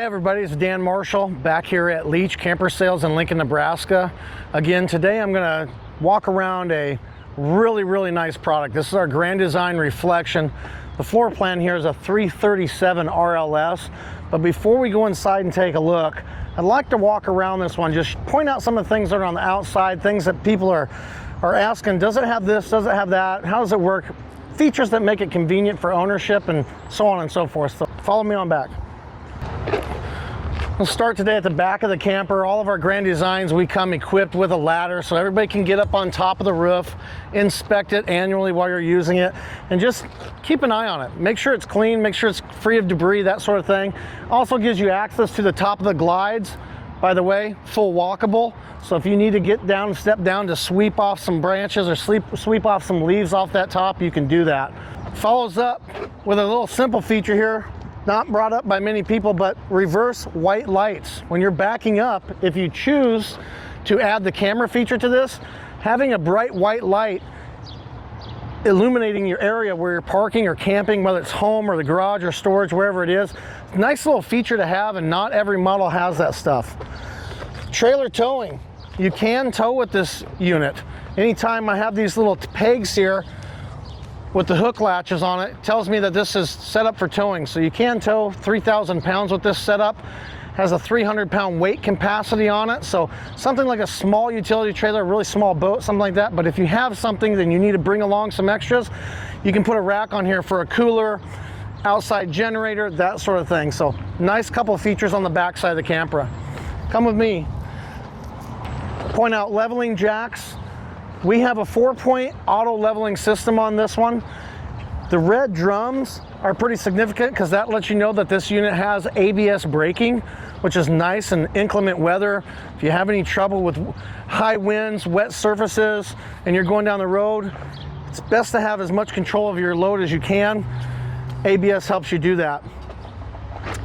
everybody, it's Dan Marshall back here at Leach Camper Sales in Lincoln, Nebraska. Again, today I'm going to walk around a really nice product. This is our Grand Design Reflection. The floor plan here is a 337 RLS, but before we go inside and take a look, I'd like to walk around this one, just point out some of the things that are on the outside, things that people are asking, does it have this, does it have that, how does it work, features that make it convenient for ownership, and so on and so forth. So follow me on back. We'll start today at the back of the camper. All of our Grand Designs, we come equipped with a ladder so everybody can get up on top of the roof, inspect it annually while you're using it, and just keep an eye on it. Make sure it's clean, make sure it's free of debris, that sort of thing. Also gives you access to the top of the glides. By the way, full walkable. So if you need to get down, step down to sweep off some branches or sweep off some leaves off that top, you can do that. Follows up with a little simple feature here. Not brought up by many people, but reverse white lights. When you're backing up, if you choose to add the camera feature to this, having a bright white light illuminating your area where you're parking or camping, whether it's home or the garage or storage, wherever it is, nice little feature to have, and not every model has that stuff. Trailer towing. You can tow with this unit. Anytime I have these little pegs here with the hook latches on it, tells me that this is set up for towing. So you can tow 3,000 pounds with this setup. Has a 300-pound weight capacity on it. So something like a small utility trailer, a really small boat, something like that. But if you have something, then you need to bring along some extras, you can put a rack on here for a cooler, outside generator, that sort of thing. So nice couple of features on the back side of the camper. Come with me. Point out leveling jacks. We have a 4-point auto leveling system on this one. The red drums are pretty significant because that lets you know that this unit has ABS braking, which is nice in inclement weather. If you have any trouble with high winds, wet surfaces, and you're going down the road, it's best to have as much control of your load as you can. ABS helps you do that.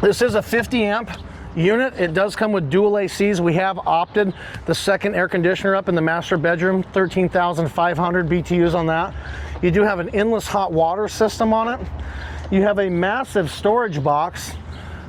This is a 50 amp unit. It does come with dual ACs. We have opted the second air conditioner up in the master bedroom, 13,500 BTUs on that. You do have an endless hot water system on it. You have a massive storage box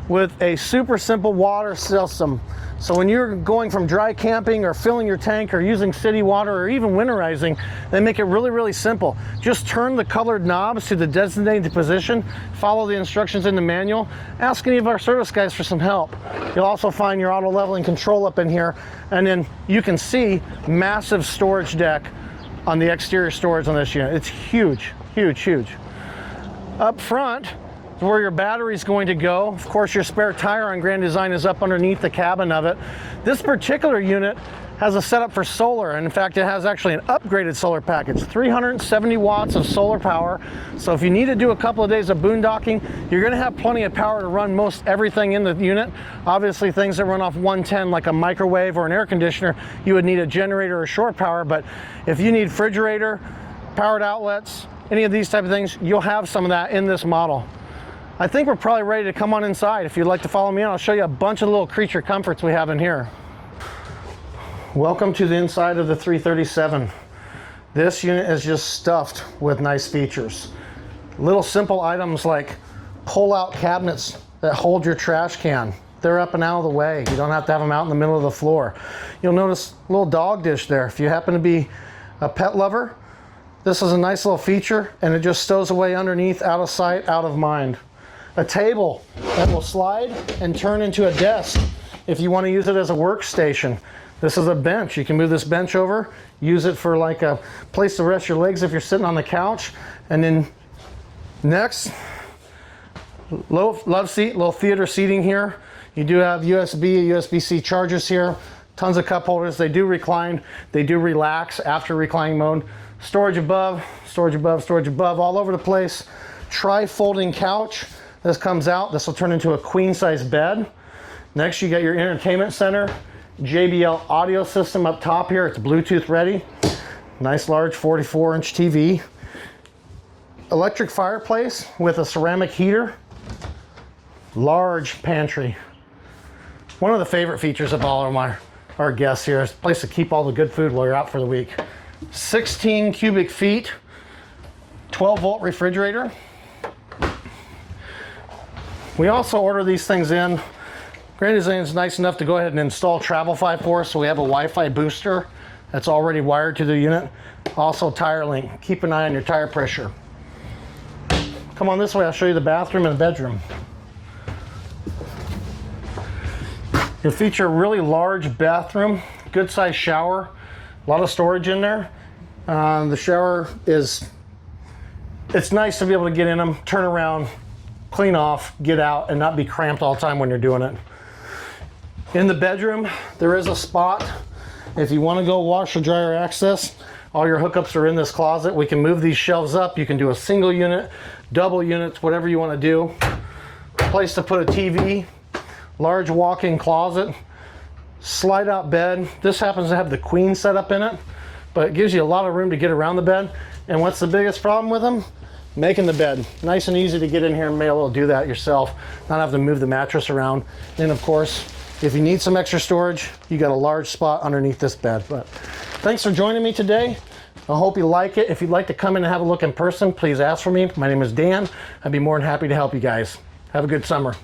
with a super simple water system. So when you're going from dry camping or filling your tank or using city water or even winterizing, they make it really simple. Just turn the colored knobs to the designated position, follow the instructions in the manual, ask any of our service guys for some help. You'll also find your auto leveling control up in here, and then you can see massive storage deck on the exterior storage on this unit. It's huge. Up front, where your battery is going to go. Of course, your spare tire on Grand Design is up underneath the cabin of it. This particular unit has a setup for solar, and in fact it has actually an upgraded solar package, 370 watts of solar power. So if you need to do a couple of days of boondocking, you're going to have plenty of power to run most everything in the unit. Obviously things that run off 110 like a microwave or an air conditioner, you would need a generator or shore power, but if you need refrigerator, powered outlets, any of these type of things, you'll have some of that in this model. I think we're probably ready to come on inside. If you'd like to follow me in, I'll show you a bunch of little creature comforts we have in here. Welcome to the inside of the 337. This unit is just stuffed with nice features. Little simple items like pull-out cabinets that hold your trash can. They're up and out of the way. You don't have to have them out in the middle of the floor. You'll notice a little dog dish there. If you happen to be a pet lover, this is a nice little feature, and it just stows away underneath, out of sight, out of mind. A table that will slide and turn into a desk if you want to use it as a workstation. This is a bench. You can move this bench over, use it for like a place to rest your legs if you're sitting on the couch. And then next, love seat, little theater seating here. You do have USB, USB-C chargers here, tons of cup holders. They do recline, they do relax after reclining mode. Storage above, all over the place. Tri-folding couch. This comes out, this will turn into a queen size bed. Next you got your entertainment center, JBL audio system up top here, it's Bluetooth ready. Nice large 44-inch TV. Electric fireplace with a ceramic heater. Large pantry. One of the favorite features of all of our guests here is a place to keep all the good food while you're out for the week. 16 cubic feet, 12-volt refrigerator. We also order these things in Grand Design is nice enough to go ahead and install Travelfi for us, so we have a Wi-Fi booster that's already wired to the unit. Also tire link. Keep an eye on your tire pressure. Come on this way, I'll show you the bathroom and the bedroom. You'll feature a really large bathroom, good sized shower, a lot of storage in there. The shower it's nice to be able to get in them, turn around, clean off, get out, and not be cramped all the time when you're doing it. In the bedroom, there is a spot. If you want to go washer dryer access, all your hookups are in this closet. We can move these shelves up. You can do a single unit, double units, whatever you want to do. Place to put a TV, large walk-in closet, slide out bed. This happens to have the queen set up in it, but it gives you a lot of room to get around the bed. And what's the biggest problem with them? Making the bed. Nice and easy to get in here and be able to do that yourself, not have to move the mattress around. And of course, if you need some extra storage, you got a large spot underneath this bed. But thanks for joining me today. I hope you like it. If you'd like to come in and have a look in person, please ask for me. My name is Dan. I'd be more than happy to help you guys. Have a good summer.